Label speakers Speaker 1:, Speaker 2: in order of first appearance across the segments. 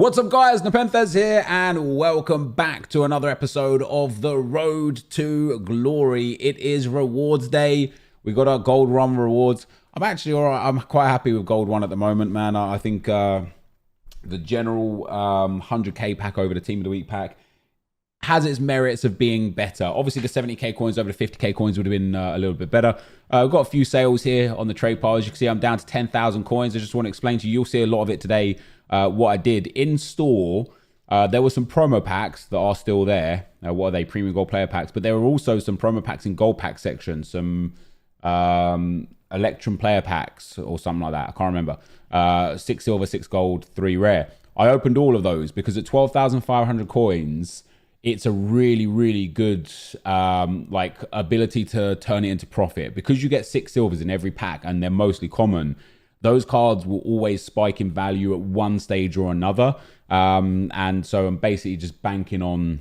Speaker 1: What's up guys, NepentheZ here and welcome back to another episode of The Road to Glory. It is rewards day. We got our gold run rewards. I'm actually alright, I'm quite happy with gold one at the moment, man. I think the general 100k pack over the team of the week pack has its merits of being better. Obviously the 70k coins over the 50k coins would have been a little bit better. We've got a few sales here on the trade pile. As you can see, I'm down to 10,000 coins. I just want to explain to you, you'll see a lot of it today. What I did in store, there were some promo packs that are still there. What are they? Premium gold player packs. But there were also some promo packs in gold pack section. Some Electrum player packs or something like that. I can't remember. 6 silver, 6 gold, 3 rare. I opened all of those because at 12,500 coins, it's a really, really good like ability to turn it into profit. Because you get 6 silvers in every pack and they're mostly common, those cards will always spike in value at one stage or another. And so I'm basically just banking on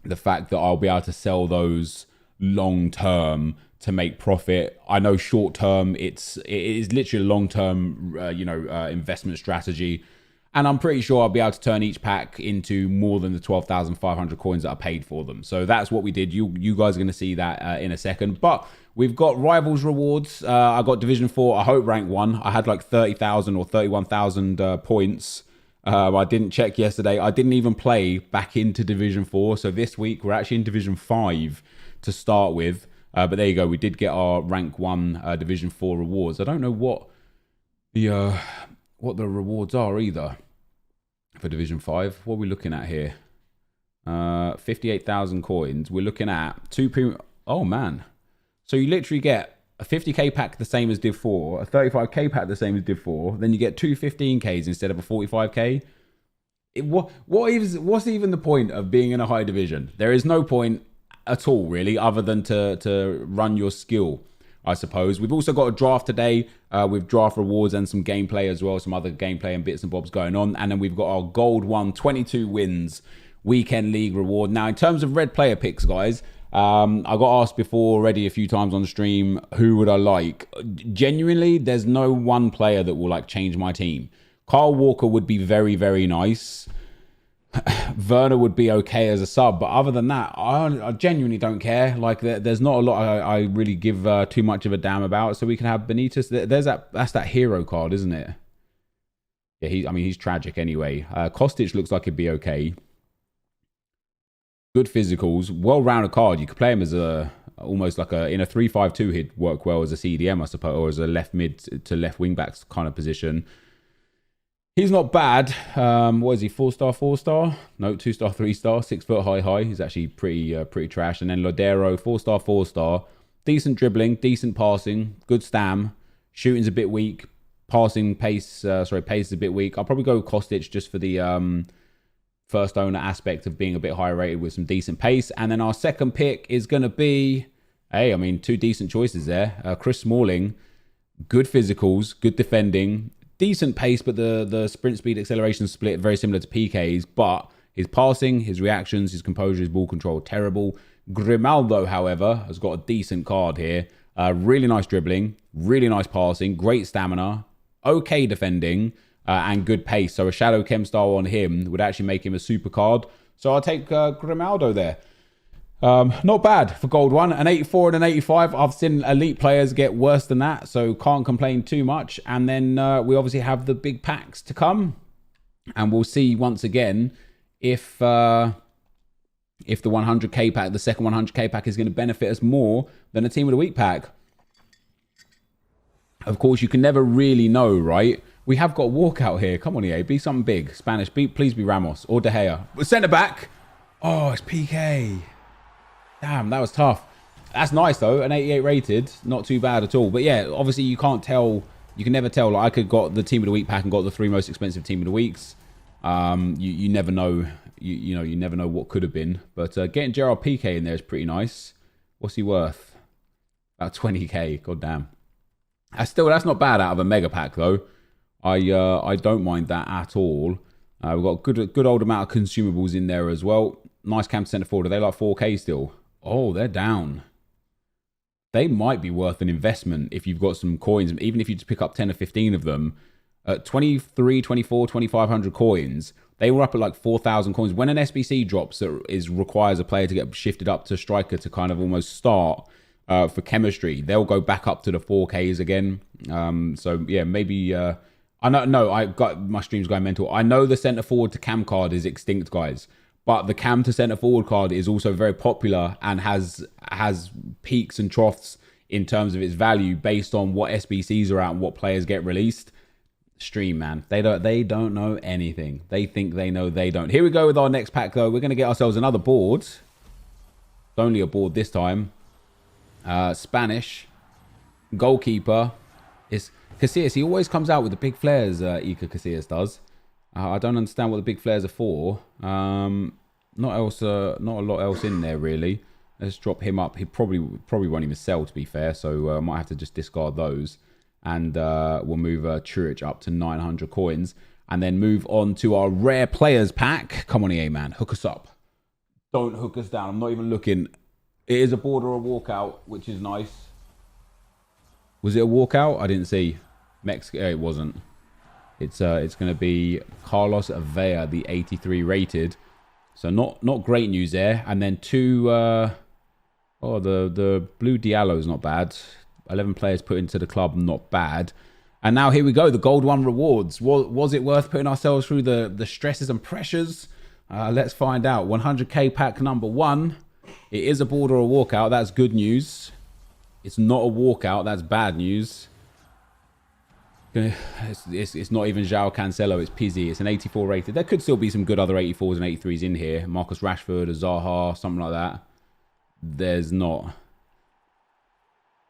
Speaker 1: the fact that I'll be able to sell those long term to make profit. I know short term, it is literally a long term, investment strategy. And I'm pretty sure I'll be able to turn each pack into more than the 12,500 coins that I paid for them. So that's what we did. You guys are going to see that in a second. But we've got Rivals rewards. I got Division 4, I hope rank 1. I had like 30,000 or 31,000 points. I didn't check yesterday. I didn't even play back into Division 4. So this week we're actually in Division 5 to start with. But there you go. We did get our rank 1 Division 4 rewards. I don't know what the rewards are either for Division 5. What are we looking at here? 58,000 coins. We're looking at 2 premium. Oh man. So you literally get a 50k pack the same as Div 4, a 35k pack the same as Div 4, then you get 2 15ks instead of a 45k. What's even the point of being in a high division? There is no point at all really, other than to run your skill, I suppose. We've also got a draft today with draft rewards and some gameplay as well, some other gameplay and bits and bobs going on. And then we've got our gold 1 22 wins weekend league reward. Now, in terms of red player picks, guys, I got asked before already a few times on the stream, who would I like? Genuinely, there's no one player that will like change my team. Kyle Walker would be very, very nice. Werner would be okay as a sub, but other than that, I genuinely don't care. Like there's not a lot I really give too much of a damn about. So we can have Benitez. That's that hero card, isn't it? Yeah, he's tragic anyway. Kostic looks like he'd be okay. Good physicals, well-rounded card. You could play him as almost like in a 3-5-2. He'd work well as a CDM, I suppose, or as a left mid to left wing backs kind of position. He's not bad. What is he? 4-star, 4-star? No, 2-star, 3-star. 6 foot high. He's actually pretty trash. And then Lodero, 4-star, 4-star. Decent dribbling, decent passing, good stam. Shooting's a bit weak. Passing pace, pace is a bit weak. I'll probably go Kostic just for the first owner aspect of being a bit higher rated with some decent pace. And then our second pick is going to be, hey, I mean, 2 decent choices there. Chris Smalling, good physicals, good defending. Decent pace, but the sprint speed acceleration split very similar to PK's, but his passing, his reactions, his composure, his ball control, terrible. Grimaldo, however, has got a decent card here. Really nice dribbling, really nice passing, great stamina, okay defending, and good pace. So a Shadow Chem style on him would actually make him a super card. So I'll take Grimaldo there. Not bad for gold 1, an 84 and an 85. I've seen elite players get worse than that, so can't complain too much. And then we obviously have the big packs to come, and we'll see once again if the 100k pack, the second 100k pack, is going to benefit us more than a team of the week pack. Of course, you can never really know, right? We have got walkout here. Come on, EA, be something big. Spanish, please be Ramos or De Gea. Centre back. Oh, it's PK. Damn, that was tough. That's nice though, an 88 rated, not too bad at all. But yeah, obviously you can't tell, you can never tell. Like I could got the team of the week pack and got the 3 most expensive team of the weeks. You never know, you never know what could have been. But getting Gerard PK in there is pretty nice. What's he worth? About 20k. God damn. That's not bad out of a mega pack though. I don't mind that at all. We've got good old amount of consumables in there as well. Nice cam centre forward. Are they like 4k still? Oh, they're down. They might be worth an investment if you've got some coins, even if you just pick up 10 or 15 of them. At 23, 24, 2,500 coins, They were up at like 4,000 coins. When an SBC drops that requires a player to get shifted up to striker to kind of almost start for chemistry, they'll go back up to the 4Ks again. So yeah, maybe I know. No, I got my streams going mental. I know the centre forward to cam card is extinct, guys. But the cam to centre forward card is also very popular and has peaks and troughs in terms of its value based on what SBCs are at and what players get released. Stream, man, they don't know anything. They think they know they don't. Here we go with our next pack though. We're going to get ourselves another board. It's only a board this time. Spanish goalkeeper is Casillas. He always comes out with the big flares. Iker Casillas does. I don't understand what the big flares are for. Not a lot else in there really. Let's drop him up. He probably won't even sell, to be fair. So I might have to just discard those, and we'll move Churich up to 900 coins, and then move on to our rare players pack. Come on, EA man, hook us up. Don't hook us down. I'm not even looking. It is a board or a walkout, which is nice. Was it a walkout? I didn't see. Mexico. It wasn't. It's going to be Carlos Vea, the 83 rated. So not great news there. And then two. The blue Diallo's not bad. 11 players put into the club, not bad. And now here we go, the gold one rewards. Was it worth putting ourselves through the stresses and pressures? Let's find out. 100k pack number 1. It is a board or a walkout. That's good news. It's not a walkout. That's bad news. It's not even João Cancelo. It's Pizzi. It's an 84 rated. There could still be some good other 84s and 83s in here. Marcus Rashford, a Zaha, something like that. There's not.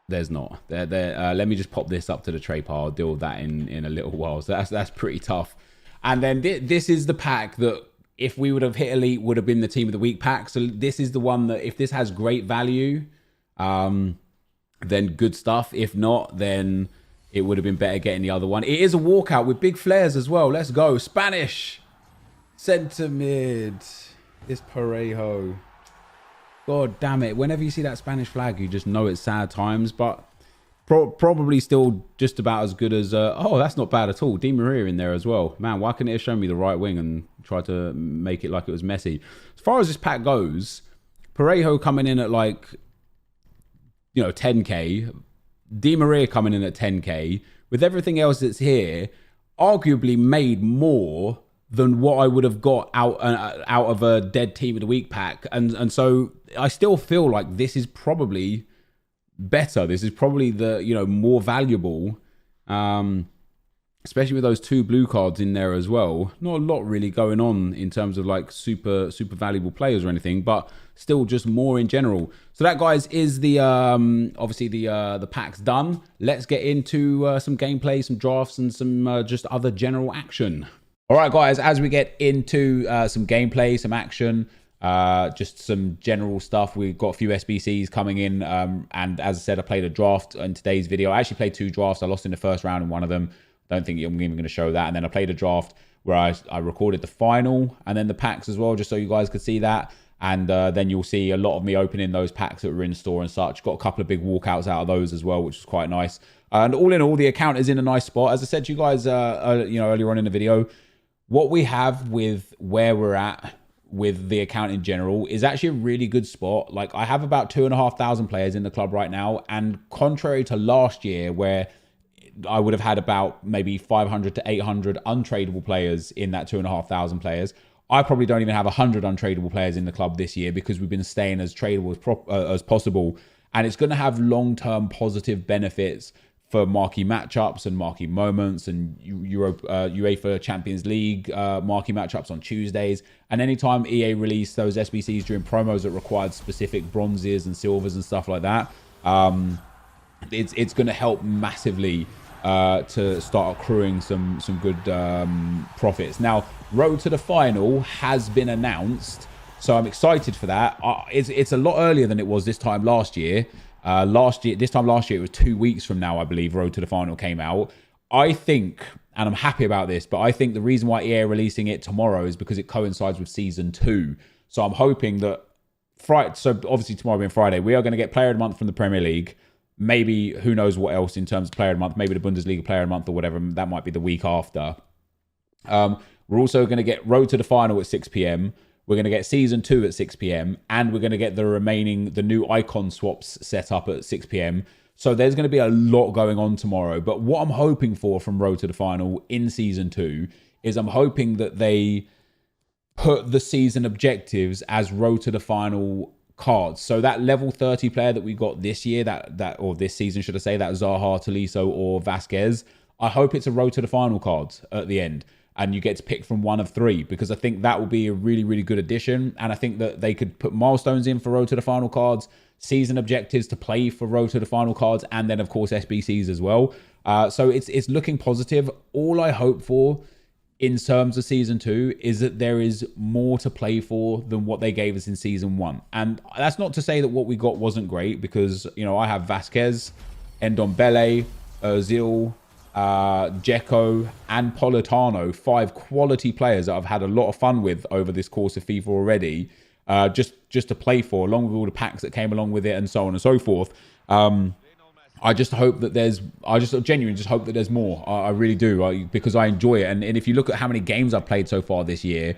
Speaker 1: Let me just pop this up to the tray pile. I'll deal with that in a little while. So that's pretty tough. And then this is the pack that if we would have hit elite would have been the team of the week pack. So this is the one that if this has great value, then good stuff. If not, then it would have been better getting the other one. It is a walkout with big flares as well. Let's go. Spanish centre mid. It's Parejo. God damn it. Whenever you see that Spanish flag, you just know it's sad times. But probably still just about as good as... oh, that's not bad at all. Di Maria in there as well. Man, why couldn't it have shown me the right wing and try to make it like it was Messi? As far as this pack goes, Parejo coming in at like, 10k. Di Maria coming in at 10k. With everything else that's here, arguably made more than what I would have got out of a dead team of the week pack. And so I still feel like this is probably better. This is probably the, more valuable, especially with those 2 blue cards in there as well. Not a lot really going on in terms of like super valuable players or anything, but still just more in general. So that, guys, is the obviously the pack's done. Let's get into some gameplay, some drafts, and some just other general action. All right, guys, as we get into some gameplay, some action, just some general stuff. We've got a few SBCs coming in. And as I said, I played a draft in today's video. I actually played 2 drafts. I lost in the first round in one of them. Don't think I'm even going to show that. And then I played a draft where I recorded the final and then the packs as well, just so you guys could see that. And then you'll see a lot of me opening those packs that were in store and such. Got a couple of big walkouts out of those as well, which was quite nice. And all in all, the account is in a nice spot. As I said to you guys, earlier on in the video, what we have with where we're at with the account in general is actually a really good spot. Like, I have about 2,500 players in the club right now. And contrary to last year, where I would have had about maybe 500 to 800 untradeable players in that 2,500 players, I probably don't even have 100 untradeable players in the club this year because we've been staying as tradable as possible. And it's going to have long-term positive benefits for marquee matchups and marquee moments and UEFA Champions League marquee matchups on Tuesdays. And anytime EA release those SBCs during promos that required specific bronzes and silvers and stuff like that, it's going to help massively to start accruing some good profits. Now, road to the final has been announced, so I'm excited for that. It's a lot earlier than it was this time last year. This time last year, it was 2 weeks from now, I believe, road to the final came out. I think, and I'm happy about this, but I think the reason why EA are releasing it tomorrow is because it coincides with season 2. So I'm hoping that so obviously tomorrow being Friday, we are going to get Player of the Month from the Premier League. Maybe who knows what else in terms of Player of the Month, maybe the Bundesliga Player of the Month or whatever. That might be the week after. We're also going to get Road to the Final at 6 p.m. We're going to get Season 2 at 6 p.m. And we're going to get the new icon swaps set up at 6 p.m. So there's going to be a lot going on tomorrow. But what I'm hoping for from Road to the Final in Season 2 is I'm hoping that they put the season objectives as Road to the Final cards. So that level 30 player that we got this year, or this season, should I say, that Zaha, Tolisso, or Vasquez, I hope it's a Road to the Final card at the end. And you get to pick from one of 3, because I think that will be a really, really good addition. And I think that they could put milestones in for Road to the Final cards, season objectives to play for Road to the Final cards, and then, of course, SBCs as well. So it's looking positive. All I hope for in terms of Season 2 is that there is more to play for than what they gave us in Season 1. And that's not to say that what we got wasn't great, because, you know, I have Vasquez, Ndombele, Ozil, Dzeko and Politano, 5 quality players that I've had a lot of fun with over this course of FIFA already, just to play for, along with all the packs that came along with it and so on and so forth. I just hope that I genuinely just hope that there's more. I really do, because I enjoy it. And if you look at how many games I've played so far this year,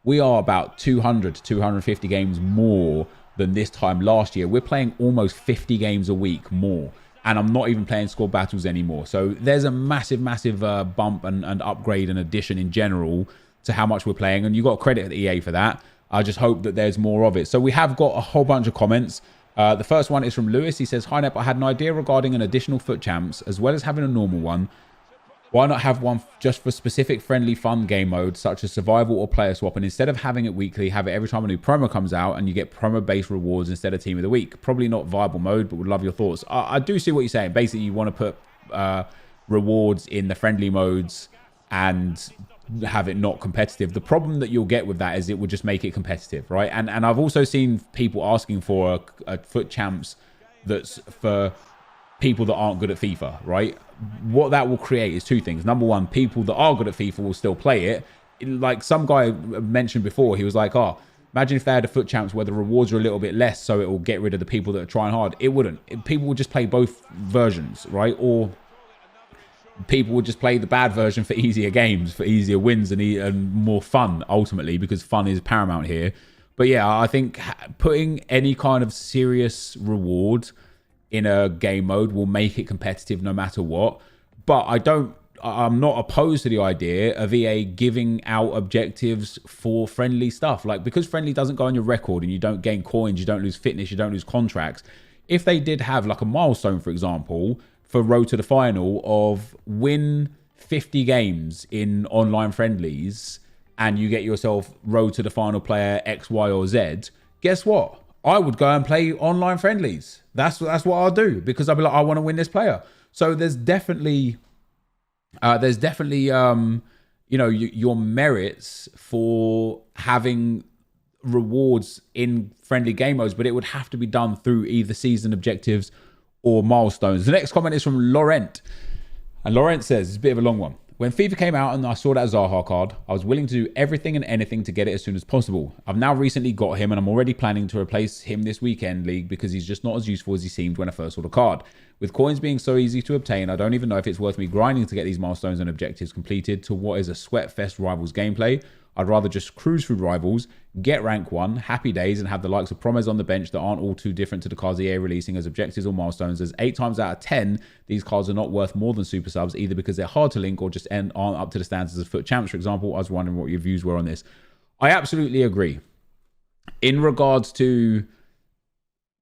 Speaker 1: we are about 200 to 250 games more than this time last year. We're playing almost 50 games a week more. And I'm not even playing squad battles anymore. So there's a massive bump and upgrade and addition in general to how much we're playing. And you got credit at EA for that. I just hope that there's more of it. So we have got a whole bunch of comments. The first one is from Lewis. He says, "Hi Nep, I had an idea regarding an additional FUT champs, as well as having a normal one. Why not have one just for specific friendly fun game modes, such as survival or player swap, and instead of having it weekly, have it every time a new promo comes out and you get promo-based rewards instead of team of the week? Probably not viable mode, but would love your thoughts." I do see what you're saying. Basically, you want to put rewards in the friendly modes and have it not competitive. The problem that you'll get with that is it would just make it competitive, right? And I've also seen people asking for a FUT champs that's for people that aren't good at FIFA, right? What that will create is 2 things. Number one, people that are good at FIFA will still play it. Like some guy mentioned before, he was like, "Oh, imagine if they had a FUT champs where the rewards are a little bit less, so it will get rid of the people that are trying hard." It wouldn't. People would just play both versions, right? Or people would just play the bad version for easier games, for easier wins and more fun, ultimately, because fun is paramount here. But yeah, I think putting any kind of serious reward in a game mode will make it competitive no matter what. But I'm not opposed to the idea of EA giving out objectives for friendly stuff. Like, because friendly doesn't go on your record and you don't gain coins, you don't lose fitness, you don't lose contracts. If they did have like a milestone, for example, for Road to the Final of win 50 games in online friendlies and you get yourself Road to the Final player X, Y, or Z, guess what? I would go and play online friendlies. That's what I'll do, because I'll be like, I want to win this player. So there's definitely you know, your merits for having rewards in friendly game modes, but it would have to be done through either season objectives or milestones. The next comment is from Laurent. And Laurent says, it's a bit of a long one. "When FIFA came out and I saw that Zaha card, I was willing to do everything and anything to get it as soon as possible. I've now recently got him and I'm already planning to replace him this weekend league because he's just not as useful as he seemed when I first saw the card. With coins being so easy to obtain, I don't even know if it's worth me grinding to get these milestones and objectives completed to what is a sweatfest Rivals gameplay. I'd rather just cruise through Rivals, get rank 1, happy days, and have the likes of Promes on the bench that aren't all too different to the cards EA releasing as objectives or milestones, as 8 times out of 10, these cards are not worth more than super subs, either because they're hard to link or just aren't up to the standards of FUT champs, for example." I was wondering what your views were on this. I absolutely agree. In regards to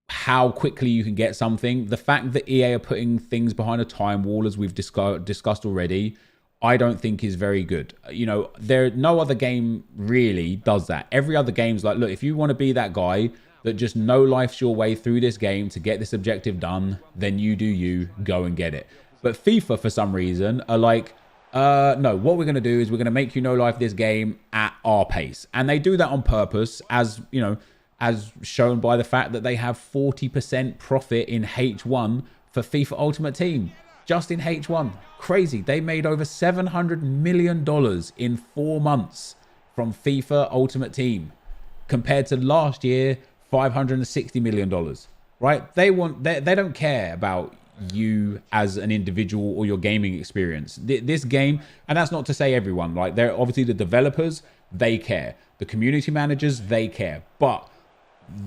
Speaker 1: how quickly you can get something, the fact that EA are putting things behind a time wall, as we've discussed already, I don't think is very good. You know, no other game really does that. Every other game's like, look, if you want to be that guy that just no-lifes your way through this game to get this objective done, then you do you, go and get it. But FIFA, for some reason, are like, no, what we're going to do is we're going to make you no-life this game at our pace. And they do that on purpose, as, you know, as shown by the fact that they have 40% profit in H1 for FIFA Ultimate Team. Just in H1. Crazy. They made over $700 million in 4 months from FIFA Ultimate Team, compared to last year, $560 million. Right? They don't care about you as an individual or your gaming experience. This game, and that's not to say everyone, like they're obviously the developers, they care. The community managers, they care. But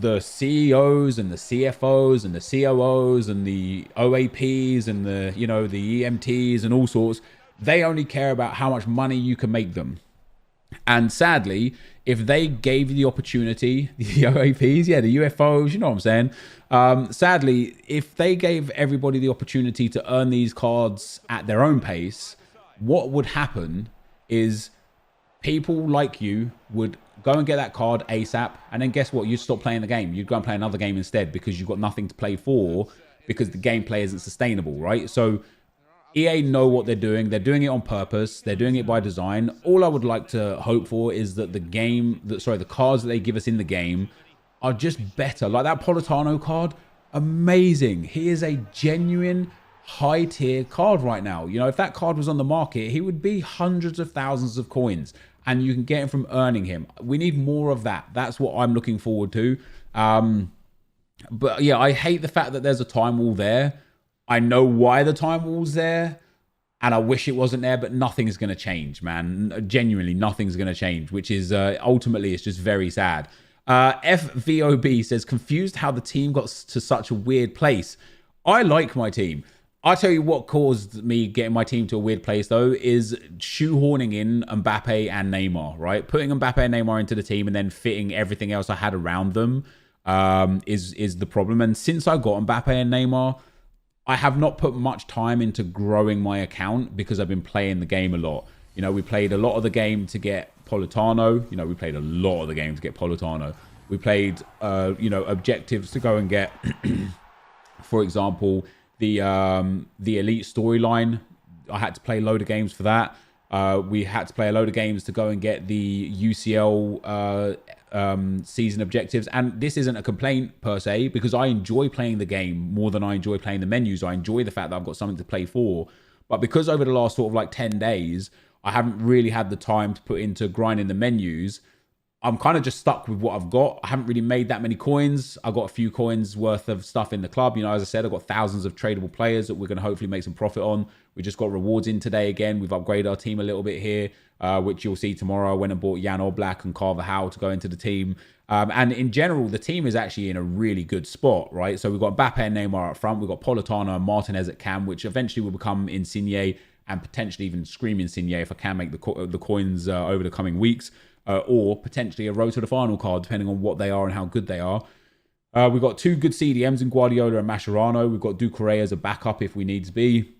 Speaker 1: the CEOs and the CFOs and the COOs and the OAPs and the, you know, the EMTs and all sorts, they only care about how much money you can make them. And sadly, if they gave you the opportunity, the OAPs, yeah, the UFOs, you know what I'm saying? Sadly, if they gave everybody the opportunity to earn these cards at their own pace, what would happen is people like you would go and get that card ASAP, and then guess what? You'd stop playing the game. You'd go and play another game instead because you've got nothing to play for, because the gameplay isn't sustainable, right? So EA know what they're doing. They're doing it on purpose. They're doing it by design. All I would like to hope for is that the cards that they give us in the game are just better. Like that Politano card, amazing. He is a genuine high tier card right now. You know, if that card was on the market, he would be hundreds of thousands of coins, and you can get him from earning him. We need more of that. That's what I'm looking forward to. But yeah, I hate the fact that there's a time wall there. I know why the time wall's there, and I wish it wasn't there, but nothing's going to change, man. Genuinely, nothing's going to change, which is ultimately, it's just very sad. FVOB says, confused how the team got to such a weird place. I like my team. I'll tell you what caused me getting my team to a weird place, though, is shoehorning in Mbappe and Neymar, right? Putting Mbappe and Neymar into the team and then fitting everything else I had around them is the problem. And since I got Mbappe and Neymar, I have not put much time into growing my account because I've been playing the game a lot. You know, we played a lot of the game to get Politano. You know, we played a lot of the game to get Politano. We played, you know, objectives to go and get, for example, the elite storyline. I had to play a load of games for that. We had to play a load of games to go and get the UCL season objectives. And this isn't a complaint per se, because I enjoy playing the game more than I enjoy playing the menus. I enjoy the fact that I've got something to play for. But because over the last sort of like 10 days, I haven't really had the time to put into grinding the menus, I'm kind of just stuck with what I've got. I haven't really made that many coins. I got a few coins worth of stuff in the club. You know, as I said, I've got thousands of tradable players that we're going to hopefully make some profit on. We just got rewards in today again. We've upgraded our team a little bit here, which you'll see tomorrow. I went and bought Jan Oblak and Carver Howe to go into the team. And in general, the team is actually in a really good spot, right? So we've got Mbappe and Neymar up front. We've got Politano and Martinez at cam, which eventually will become Insigne and potentially even Scream Insigne if I can make the coins over the coming weeks. Or potentially a road to the final card, depending on what they are and how good they are. We've got two good CDMs in Guardiola and Mascherano. We've got Ducouré as a backup if we need to be.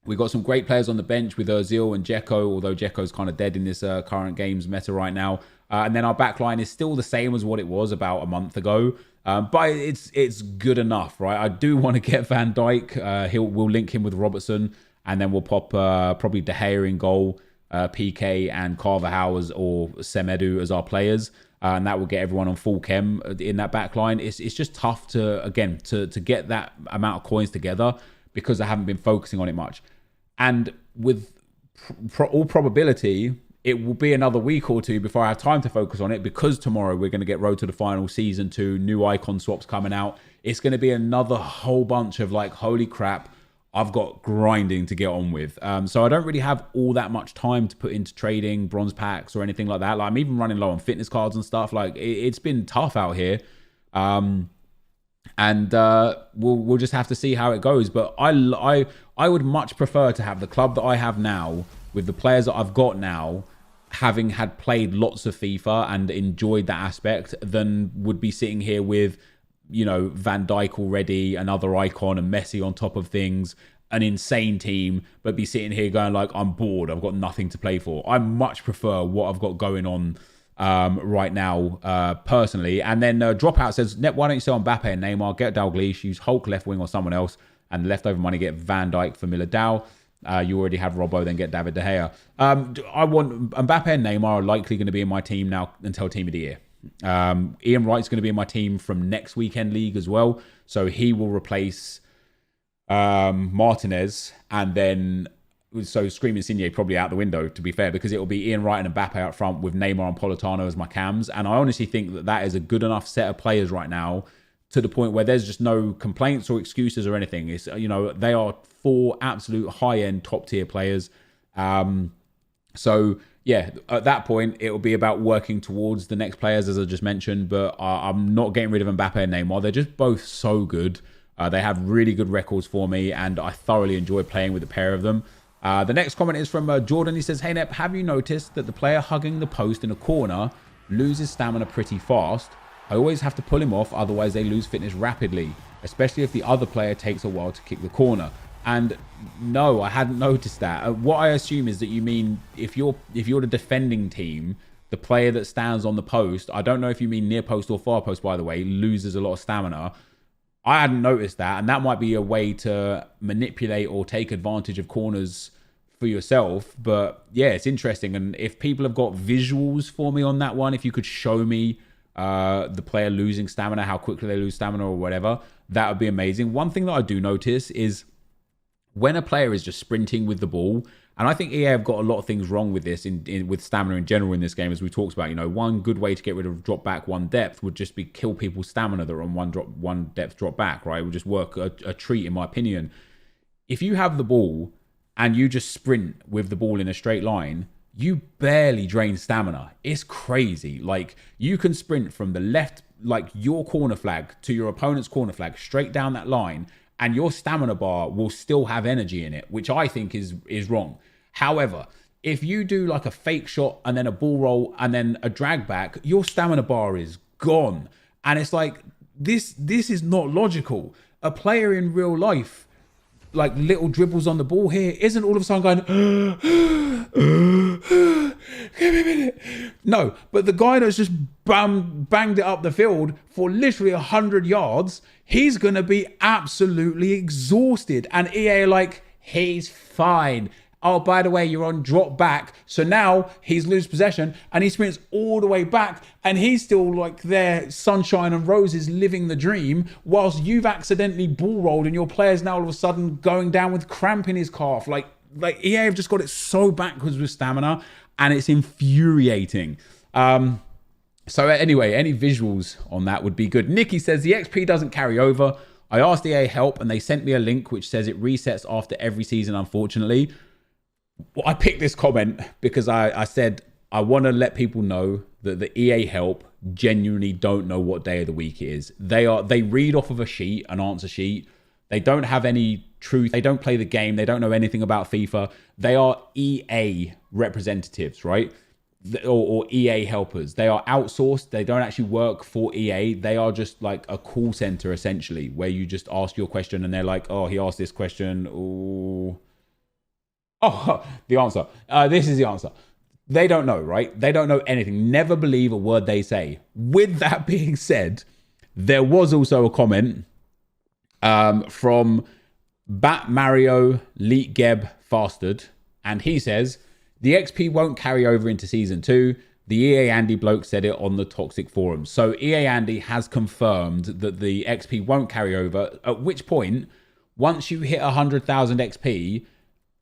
Speaker 1: We've got some great players on the bench with Ozil and Dzeko, although Dzeko's kind of dead in this current games meta right now. And then our backline is still the same as what it was about a month ago. But it's good enough, right? I do want to get Van Dijk. We'll link him with Robertson, and then we'll pop probably De Gea in goal. PK and Carver Howers or Semedo as our players, and that will get everyone on full chem in that back line. It's just tough to get that amount of coins together because I haven't been focusing on it much. And with all probability, it will be another week or two before I have time to focus on it, because tomorrow we're going to get Road to the Final Season 2, new icon swaps coming out. It's going to be another whole bunch of like, holy crap, I've got grinding to get on with. So I don't really have all that much time to put into trading, bronze packs or anything like that. Like, I'm even running low on fitness cards and stuff. Like, it's been tough out here. And we'll just have to see how it goes. But I would much prefer to have the club that I have now with the players that I've got now, having had played lots of FIFA and enjoyed that aspect, than would be sitting here with, you know, Van Dijk already, another icon, and Messi on top of things, an insane team, but be sitting here going like, I'm bored, I've got nothing to play for. I much prefer what I've got going on right now, personally. And then Dropout says, Nep, why don't you sell Mbappe and Neymar, get Dalglish, use Hulk left wing or someone else, and leftover money get Van Dijk for Militao. You already have Robbo, then get David De Gea. I want Mbappe and Neymar are likely going to be in my team now until Team of the Year. Ian Wright's going to be in my team from next weekend league as well, so he will replace Martinez, and then so Scream Insigne probably out the window, to be fair, because it will be Ian Wright and Mbappe out front with Neymar and Politano as my cams. And I honestly think that is a good enough set of players right now to the point where there's just no complaints or excuses or anything. It's, you know, they are 4 absolute high-end top tier players. So yeah, at that point, it will be about working towards the next players, as I just mentioned, but I'm not getting rid of Mbappe and Neymar. They're just both so good. They have really good records for me, and I thoroughly enjoy playing with the pair of them. The next comment is from Jordan. He says, "Hey Nep, have you noticed that the player hugging the post in a corner loses stamina pretty fast? I always have to pull him off, otherwise they lose fitness rapidly, especially if the other player takes a while to kick the corner." And no, I hadn't noticed that. What I assume is that you mean if you're the defending team, the player that stands on the post, I don't know if you mean near post or far post, by the way, loses a lot of stamina. I hadn't noticed that, and that might be a way to manipulate or take advantage of corners for yourself. But yeah, it's interesting. And if people have got visuals for me on that one, if you could show me the player losing stamina, how quickly they lose stamina or whatever, that would be amazing. One thing that I do notice is when a player is just sprinting with the ball, and I think EA have got a lot of things wrong with this with stamina in general in this game, as we talked about. You know, one good way to get rid of drop back, one depth would just be kill people's stamina that are on one depth drop back, right? It would just work a treat, in my opinion. If you have the ball and you just sprint with the ball in a straight line, you barely drain stamina. It's crazy. Like, you can sprint from the left, like your corner flag, to your opponent's corner flag, straight down that line, and your stamina bar will still have energy in it, which I think is wrong. However, if you do like a fake shot and then a ball roll and then a drag back, your stamina bar is gone. And it's like, this is not logical. A player in real life, like little dribbles on the ball here, isn't all of a sudden going, give me a minute. No, but the guy that's just banged it up the field for literally 100 yards, he's going to be absolutely exhausted. And EA are like, he's fine. Oh, by the way, you're on drop back. So now he's lose possession and he sprints all the way back and he's still like there, sunshine and roses, living the dream, whilst you've accidentally ball rolled and your player's now all of a sudden going down with cramp in his calf. Like EA have just got it so backwards with stamina, and it's infuriating. So anyway, any visuals on that would be good. Nikki says, the XP doesn't carry over. I asked EA help and they sent me a link which says it resets after every season, unfortunately. Well, I picked this comment because I said I want to let people know that the EA help genuinely don't know what day of the week it is. They read off of a sheet, an answer sheet. They don't have any truth. They don't play the game. They don't know anything about FIFA. They are EA representatives, right? Or EA helpers. They are outsourced. They don't actually work for EA. They are just like a call center, essentially, where you just ask your question and they're like, oh, he asked this question. Ooh. Oh, the answer. This is the answer. They don't know, right? They don't know anything. Never believe a word they say. With that being said, there was also a comment from Bat Mario Leet Geb Fastard, and he says, the XP won't carry over into Season 2. The EA Andy bloke said it on the Toxic Forum. So EA Andy has confirmed that the XP won't carry over, at which point, once you hit 100,000 XP,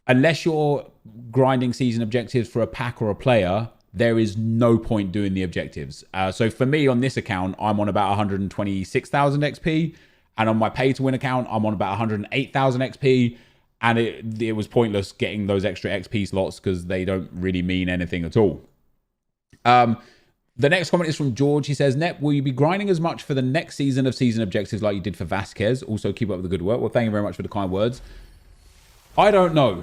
Speaker 1: unless you're grinding season objectives for a pack or a player, there is no point doing the objectives. So for me on this account, I'm on about 126,000 XP. And on my pay to win account, I'm on about 108,000 XP. And it was pointless getting those extra XP slots because they don't really mean anything at all. The next comment is from George. He says, Nep, will you be grinding as much for the next season of season objectives like you did for Vasquez? Also, keep up with the good work. Well, thank you very much for the kind words. I don't know.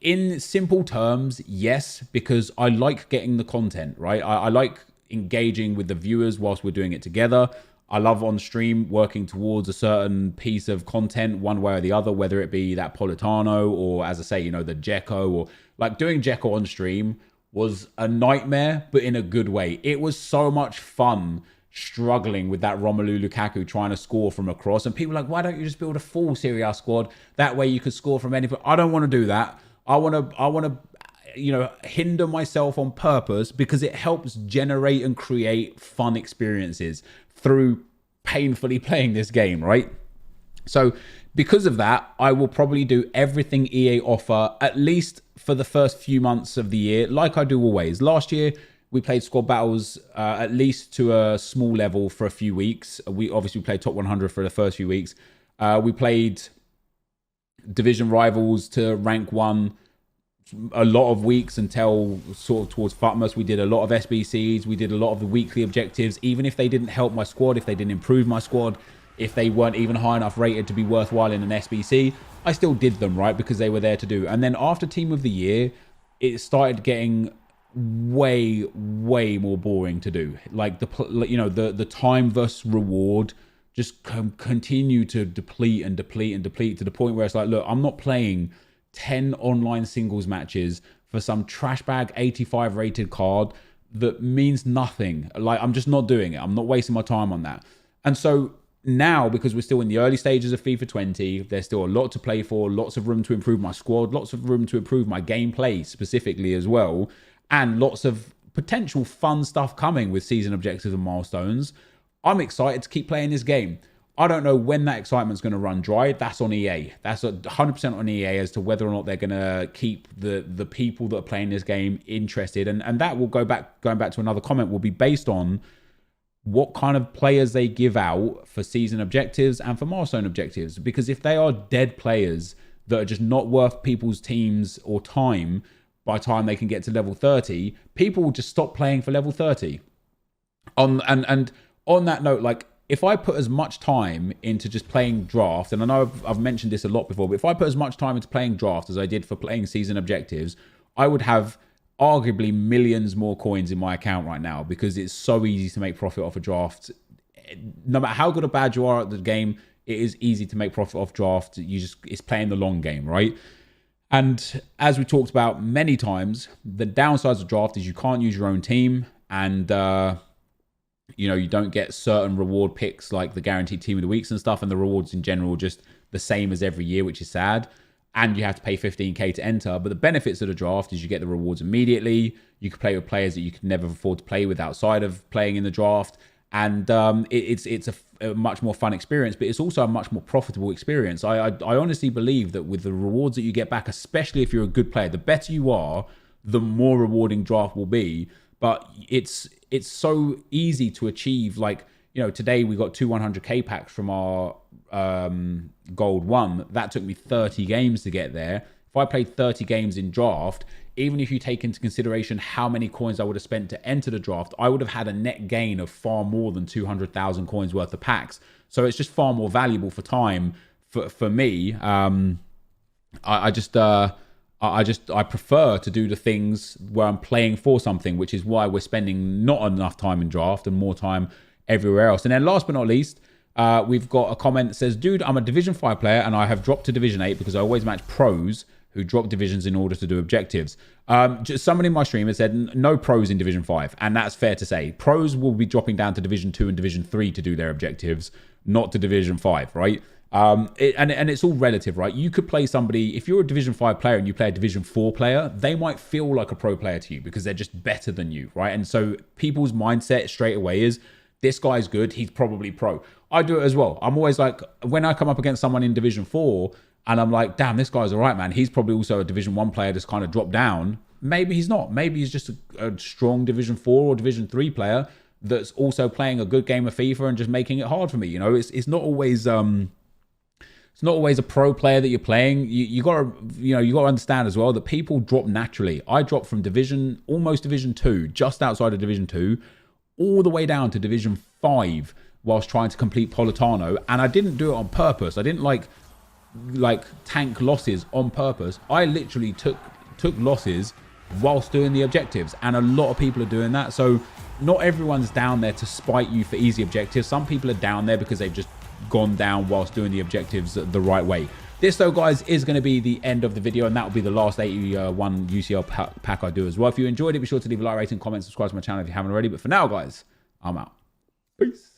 Speaker 1: In simple terms, yes, because I like getting the content, right? I like engaging with the viewers whilst we're doing it together. I love on stream working towards a certain piece of content one way or the other, whether it be that Politano or, as I say, you know, the Dzeko, or like doing Dzeko on stream was a nightmare, but in a good way. It was so much fun struggling with that Romelu Lukaku trying to score from across, and people are like, why don't you just build a full Serie A squad? That way you could score from anywhere. I don't want to do that. I want to, you know, hinder myself on purpose because it helps generate and create fun experiences through painfully playing this game, right? So because of that, I will probably do everything EA offer, at least for the first few months of the year, like I do always. Last year, we played squad battles at least to a small level for a few weeks. We obviously played top 100 for the first few weeks. We played division rivals to rank 1 a lot of weeks until sort of towards FUTmas. We did a lot of SBCs. We did a lot of the weekly objectives. Even if they didn't help my squad, if they didn't improve my squad, if they weren't even high enough rated to be worthwhile in an SBC, I still did them, right? Because they were there to do. And then after Team of the Year, it started getting way more boring to do. Like the time versus reward just continue to deplete to the point where it's like, look, I'm not playing 10 online singles matches for some trash bag 85 rated card that means nothing. Like, I'm just not doing it. I'm not wasting my time on that. And so now, because we're still in the early stages of FIFA 20, there's still a lot to play for, lots of room to improve my squad, lots of room to improve my gameplay specifically as well, and lots of potential fun stuff coming with season objectives and milestones. I'm excited to keep playing this game. I don't know when that excitement's going to run dry. That's on EA. That's 100% on EA as to whether or not they're going to keep the people that are playing this game interested. And that will going back to another comment, will be based on what kind of players they give out for season objectives and for milestone objectives. Because if they are dead players that are just not worth people's teams or time by the time they can get to level 30, people will just stop playing for level 30. And on that note, like, if I put as much time into just playing draft, and I know I've mentioned this a lot before, but if I put as much time into playing draft as I did for playing season objectives, I would have arguably millions more coins in my account right now, because it's so easy to make profit off a draft. No matter how good or bad you are at the game, it is easy to make profit off draft. It's playing the long game, right? And as we talked about many times, the downsides of draft is you can't use your own team, and you don't get certain reward picks like the guaranteed team of the weeks and stuff, and the rewards in general are just the same as every year, which is sad. And you have to pay 15k to enter. But the benefits of the draft is you get the rewards immediately. You can play with players that you could never afford to play with outside of playing in the draft. And it's a much more fun experience, but it's also a much more profitable experience. I honestly believe that with the rewards that you get back, especially if you're a good player, the better you are, the more rewarding draft will be. But it's so easy to achieve. Like, today we got 2 100k packs from our gold 1. That took me 30 games to get there. If I played 30 games in draft, even if you take into consideration how many coins I would have spent to enter the draft, I would have had a net gain of far more than 200,000 coins worth of packs. So it's just far more valuable for time for me. I prefer to do the things where I'm playing for something, which is why we're spending not enough time in draft and more time everywhere else. And then last but not least, we've got a comment that says, dude, I'm a Division 5 player and I have dropped to Division 8 because I always match pros who drop divisions in order to do objectives. Someone in my stream has said no pros in Division 5, and that's fair to say. Pros will be dropping down to Division 2 and Division 3 to do their objectives, not to Division 5, right? And it's all relative, right? You could play somebody, if you're a Division 5 player and you play a Division 4 player, they might feel like a pro player to you because they're just better than you, right? And so people's mindset straight away is, this guy's good, he's probably pro. I do it as well. I'm always like, when I come up against someone in Division 4 and I'm like, damn, this guy's all right, man, he's probably also a Division 1 player that's kind of dropped down. Maybe he's not. Maybe he's just a strong Division 4 or Division 3 player that's also playing a good game of FIFA and just making it hard for me. It's not always it's not always a pro player that you're playing. You gotta understand as well that people drop naturally. I dropped from almost Division 2, just outside of Division 2, all the way down to Division 5 whilst trying to complete Politano, and I didn't do it on purpose. I didn't like tank losses on purpose. I literally took losses whilst doing the objectives, and a lot of people are doing that. So not everyone's down there to spite you for easy objectives. Some people are down there because they've just gone down whilst doing the objectives the right way. This, though, guys, is going to be the end of the video, and that will be the last 81 UCL pack I do as well. If you enjoyed it, be sure to leave a like, rating, comment, subscribe to my channel if you haven't already. But for now, guys, I'm out. Peace.